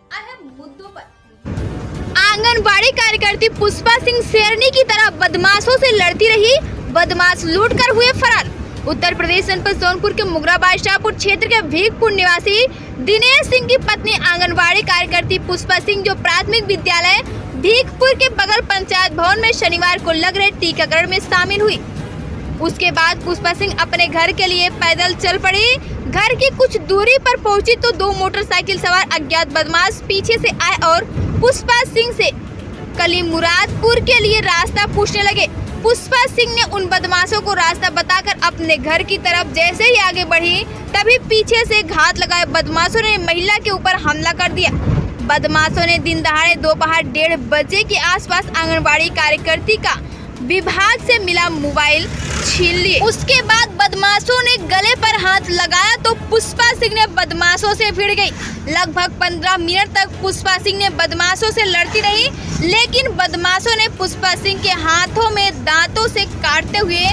अहम मुद्दों पर आंगनबाड़ी कार्यकर्ती पुष्पा सिंह शेरनी की तरह बदमाशों से लड़ती रही, बदमाश लूटकर हुए फरार। उत्तर प्रदेश जनपद सोनपुर के मुगरा बादशाहपुर क्षेत्र के भीखपुर निवासी दिनेश सिंह की पत्नी आंगनबाड़ी कार्यकर्ती पुष्पा सिंह जो प्राथमिक विद्यालय भीखपुर के बगल पंचायत भवन में शनिवार को लग रहे टीकाकरण में शामिल हुई। उसके बाद पुष्पा सिंह अपने घर के लिए पैदल चल पड़ी। घर की कुछ दूरी पर पहुंची तो दो मोटरसाइकिल सवार अज्ञात बदमाश पीछे से आए और पुष्पा सिंह से कली मुरादपुर के लिए रास्ता पूछने लगे। पुष्पा सिंह ने उन बदमाशों को रास्ता बताकर अपने घर की तरफ जैसे ही आगे बढ़ी, तभी पीछे से घात लगाए बदमाशों ने महिला के ऊपर हमला कर दिया। बदमाशों ने दिन दहाड़े दोपहर 1:30 बजे के आसपास आंगनबाड़ी कार्यकर्ती का विभाग से मिला मोबाइल छीन लिए। उसके बाद बदमाशों ने गले पर हाथ लगाया तो पुष्पा सिंह ने बदमाशों से भिड़ गई। लगभग 15 मिनट तक पुष्पा सिंह ने बदमाशों से लड़ती रही, लेकिन बदमाशों ने पुष्पा सिंह के हाथों में दांतों से काटते हुए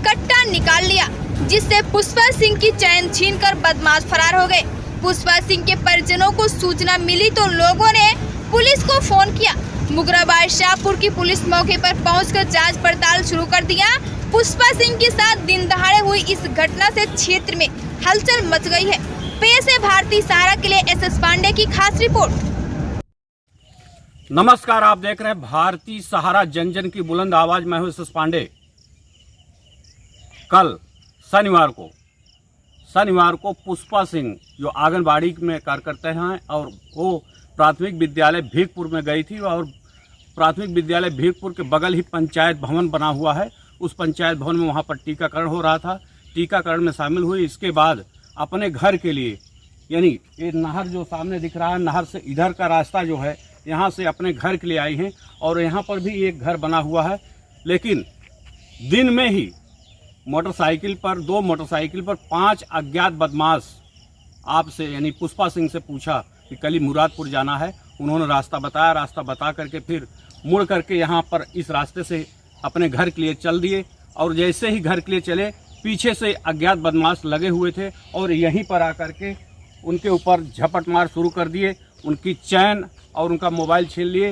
कट्टा निकाल लिया, जिससे पुष्पा सिंह की चैन छीनकर बदमाश फरार हो गए। पुष्पा सिंह के परिजनों को सूचना मिली तो लोगों ने पुलिस को फोन किया। मुगरा बादशाहपुर की पुलिस मौके पर पहुंचकर जांच पड़ताल शुरू कर दिया। पुष्पा सिंह के साथ दिन दहाड़े हुई इस घटना से क्षेत्र में हलचल मच गई है। पेश है भारतीय सहारा के लिए एस पांडे की खास रिपोर्ट। नमस्कार, आप देख रहे हैं भारतीय सहारा, जन जन की बुलंद आवाज। मैं हूं एस पांडे। कल शनिवार को पुष्पा सिंह जो आंगनबाड़ी में कार्यकर्ता हैं और वो प्राथमिक विद्यालय भीखपुर में गई थी और प्राथमिक विद्यालय भीखपुर के बगल ही पंचायत भवन बना हुआ है। उस पंचायत भवन में वहाँ पर टीकाकरण हो रहा था। टीकाकरण में शामिल हुई। इसके बाद अपने घर के लिए, यानी ये नहर जो सामने दिख रहा है, नहर से इधर का रास्ता जो है, यहाँ से अपने घर के लिए आई हैं और यहाँ पर भी एक घर बना हुआ है। लेकिन दिन में ही दो मोटरसाइकिल पर 5 अज्ञात बदमाश आपसे यानी पुष्पा सिंह से पूछा कि कली मुरादपुर जाना है। उन्होंने रास्ता बताया। रास्ता बता करके फिर मुड़ करके यहाँ पर इस रास्ते से अपने घर के लिए चल दिए और जैसे ही घर के लिए चले, पीछे से अज्ञात बदमाश लगे हुए थे और यहीं पर आकर के उनके ऊपर झपट मार शुरू कर दिए। उनकी चैन और उनका मोबाइल छीन लिए।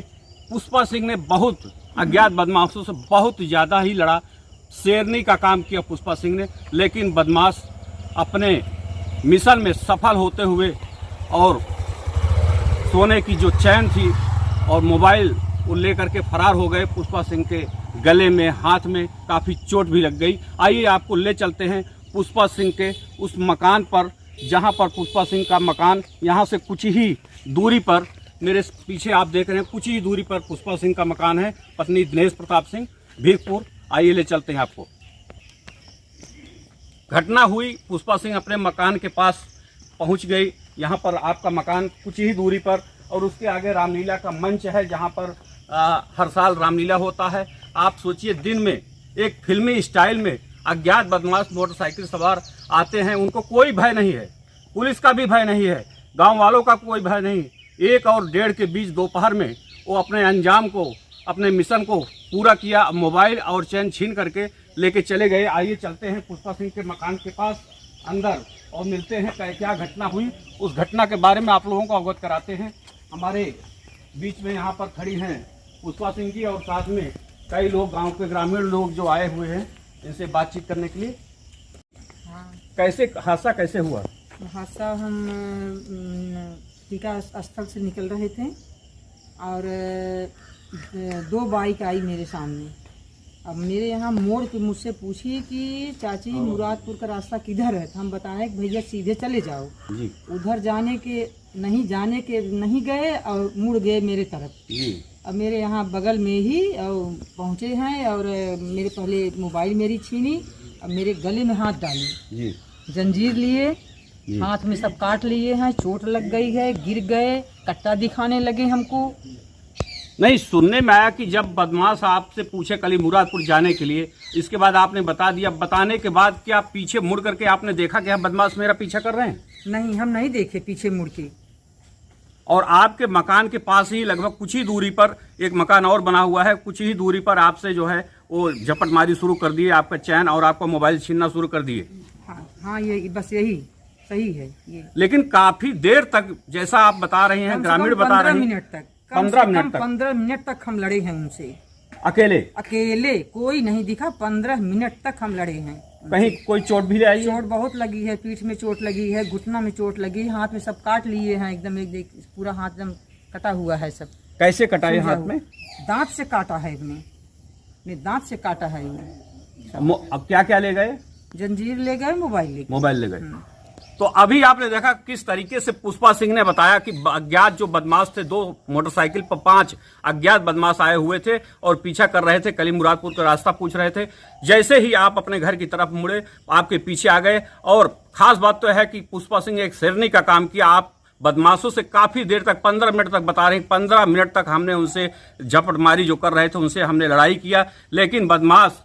पुष्पा सिंह ने बहुत अज्ञात बदमाशों से बहुत ज़्यादा ही लड़ा। शेरनी का काम किया पुष्पा सिंह ने, लेकिन बदमाश अपने मिशन में सफल होते हुए और सोने की जो चैन थी और मोबाइल वो लेकर के फरार हो गए। पुष्पा सिंह के गले में, हाथ में काफ़ी चोट भी लग गई। आइए आपको ले चलते हैं पुष्पा सिंह के उस मकान पर, जहां पर पुष्पा सिंह का मकान, यहां से कुछ ही दूरी पर, मेरे पीछे आप देख रहे हैं, कुछ ही दूरी पर पुष्पा सिंह का मकान है। पत्नी दिनेश प्रताप सिंह, भीखपुर। आइए ले चलते हैं आपको। घटना हुई, पुष्पा सिंह अपने मकान के पास पहुंच गई। यहाँ पर आपका मकान कुछ ही दूरी पर और उसके आगे रामलीला का मंच है, जहाँ पर हर साल रामलीला होता है। आप सोचिए, दिन में एक फिल्मी स्टाइल में अज्ञात बदमाश मोटरसाइकिल सवार आते हैं। उनको कोई भय नहीं है, पुलिस का भी भय नहीं है, गांव वालों का कोई भय नहीं। 1 और 1:30 के बीच दोपहर में वो अपने अंजाम को, अपने मिशन को पूरा किया। मोबाइल और चैन छीन करके लेके चले गए। आइए चलते हैं पुष्पा सिंह के मकान के पास अंदर और मिलते हैं क्या घटना हुई। उस घटना के बारे में आप लोगों को अवगत कराते हैं। हमारे बीच में यहाँ पर खड़ी हैं पुष्पा सिंह जी और साथ में कई लोग, गांव के ग्रामीण लोग जो आए हुए हैं इनसे बातचीत करने के लिए। हाँ। कैसे हादसा कैसे हुआ? हादसा, हम टीका स्थल से निकल रहे थे और 2 बाइक आई मेरे सामने। अब मेरे यहाँ मोड़ के मुझसे पूछी कि चाची मुरादपुर का रास्ता किधर है। हम बताएं कि भैया सीधे चले जाओ जी। उधर जाने के नहीं गए और मुड़ गए मेरे तरफ जी। अब मेरे यहाँ बगल में ही पहुँचे हैं और मेरे पहले मोबाइल मेरी छीनी, अब मेरे गले में हाथ डाली जी। जंजीर लिए, हाथ में सब काट लिए हैं, चोट लग गई है, गिर गए, कट्टा दिखाने लगे हमको। नहीं, सुनने में आया कि जब बदमाश आपसे पूछे कली मुरादपुर जाने के लिए, इसके बाद आपने बता दिया। बताने के बाद क्या पीछे मुड़ करके आपने देखा कि बदमाश मेरा पीछा कर रहे हैं? नहीं, हम नहीं देखे पीछे मुड़ के। और आपके मकान के पास ही लगभग कुछ ही दूरी पर एक मकान और बना हुआ है। कुछ ही दूरी पर आपसे जो है वो झपटमारी शुरू कर दिए, आपका चैन और आपका मोबाइल छीनना शुरू कर दिए। हाँ, ये बस यही सही है ये। लेकिन काफी देर तक, जैसा आप बता रहे हैं, ग्रामीण बता रहे हैं, 15 मिनट तक, 15 मिनट तक, 15 मिनट तक हम लड़े हैं उनसे, अकेले कोई नहीं दिखा। 15 मिनट तक हम लड़े हैं। कहीं कोई चोट भी आई? चोट बहुत लगी है, पीठ में चोट लगी है, घुटना में चोट लगी है, हाथ में सब काट लिए हैं एकदम, एक देख पूरा हाथ एकदम कटा हुआ है सब। कैसे कटा है हाथ में? दांत से काटा है अपने दांत से काटा है वो। अब क्या क्या ले गए? जंजीर ले गए, मोबाइल ले गए। तो अभी आपने देखा किस तरीके से पुष्पा सिंह ने बताया कि अज्ञात जो बदमाश थे, 2 मोटरसाइकिल पर 5 अज्ञात बदमाश आए हुए थे और पीछा कर रहे थे, कली मुरादपुर का रास्ता पूछ रहे थे। जैसे ही आप अपने घर की तरफ मुड़े, आपके पीछे आ गए। और खास बात तो है कि पुष्पा सिंह एक शेरनी का काम किया। आप बदमाशों से काफी देर तक, 15 मिनट तक बता रहे हैं, 15 मिनट तक हमने उनसे झपटमारी जो कर रहे थे उनसे हमने लड़ाई किया। लेकिन बदमाश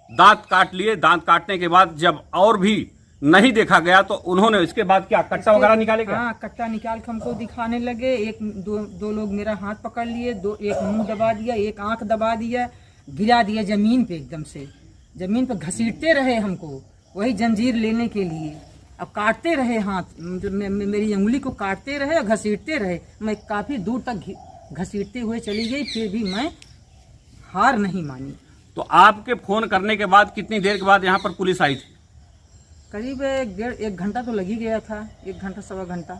दांत काट लिए। दांत काटने के बाद जब और भी नहीं देखा गया तो उन्होंने इसके बाद क्या कट्टा वगैरह निकाले क्या? हाँ, कट्टा निकाल के हमको दिखाने लगे। दो लोग मेरा हाथ पकड़ लिए, एक मुंह दबा दिया, एक आंख दबा दिया, गिरा दिया जमीन पे, एकदम से जमीन पे घसीटते रहे हमको, वही जंजीर लेने के लिए। अब काटते रहे हाथ, मेरी उंगली को काटते रहे और घसीटते रहे। मैं काफी दूर तक घसीटते हुए चली गई, फिर भी मैं हार नहीं मानी। तो आपके फोन करने के बाद कितनी देर के बाद यहाँ पर पुलिस आई थी? करीब 1 घंटा तो लगी गया था, 1 घंटा 1.25 घंटा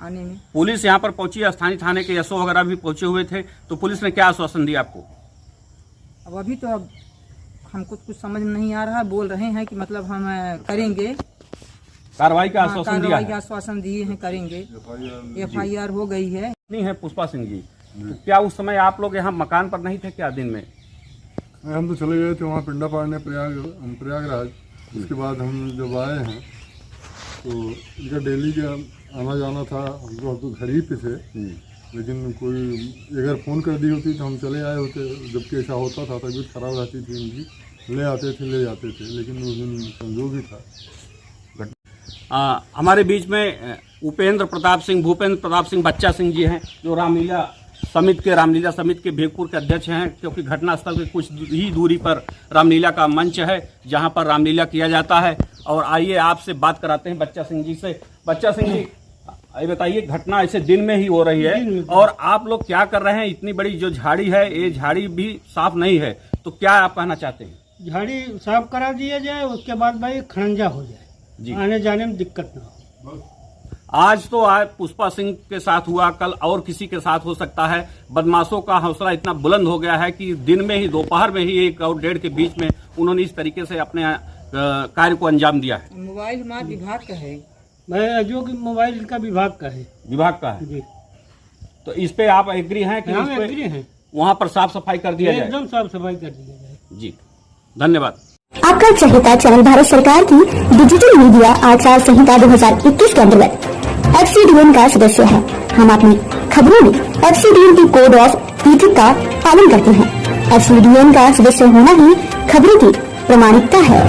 आने में। पुलिस यहाँ पर पहुंची, स्थानीय थाने के एसओ वगैरह भी पहुंचे हुए थे। तो पुलिस ने क्या आश्वासन दिया आपको? अब अभी तो अब हमको कुछ समझ नहीं आ रहा। बोल रहे हैं कि मतलब हम करेंगे कार्रवाई का आश्वासन दिया है? आश्वासन दिए हैं, करेंगे। FIR हो गई है। नहीं है पुष्पा सिंह जी, तो क्या उस समय आप लोग यहाँ मकान पर नहीं थे क्या दिन में? हम तो चले गए थे वहाँ पिंडा पाड़ने प्रयागराज। उसके बाद हम जब आए हैं तो इनका डेली का आना जाना था। हम तो घर ही पे थे, लेकिन कोई अगर फ़ोन कर दी होती तो हम चले आए होते। जबकि ऐसा होता था, तबीयत खराब रहती थी उनकी, ले आते थे ले जाते थे, लेकिन उस दिन संजोग ही था। हमारे बीच में भूपेंद्र प्रताप सिंह बच्चा सिंह जी हैं, जो रामलीला समिति के भेगपुर के अध्यक्ष हैं। क्योंकि घटनास्थल के कुछ ही दूरी पर रामलीला का मंच है, जहां पर रामलीला किया जाता है। और आइए आपसे बात कराते हैं बच्चा सिंह जी से। बच्चा सिंह जी, ये बताइए, घटना ऐसे दिन में ही हो रही है और आप लोग क्या कर रहे हैं? इतनी बड़ी जो झाड़ी है, ये झाड़ी भी साफ नहीं है, तो क्या आप कहना चाहते हैं? झाड़ी साफ करा दिया जाए, उसके बाद भाई खड़ंजा हो जाए, आने जाने में दिक्कत ना हो। आज तो पुष्पा सिंह के साथ हुआ, कल और किसी के साथ हो सकता है। बदमाशों का हौसला इतना बुलंद हो गया है कि दिन में ही, दोपहर में ही 1 और 1:30 के बीच में उन्होंने इस तरीके से अपने कार्य को अंजाम दिया है। मोबाइल हमारे विभाग का है, मैं जो कि मोबाइल का विभाग का है जी। तो इस पे आप एग्री हैं कि हम एग्री हैं, वहाँ पर साफ सफाई कर दिया जाए? एकदम साफ सफाई कर दिया जाए जी, धन्यवाद। आपका चहेता चैनल भारत सरकार की डिजिटल मीडिया आचार संहिता 2021 के अंतर्गत FCDN का सदस्य है। हम अपनी खबरों में FCDN की कोड ऑफ इथिक्स का पालन करते हैं। FCDN का सदस्य होना ही खबरों की प्रामाणिकता है।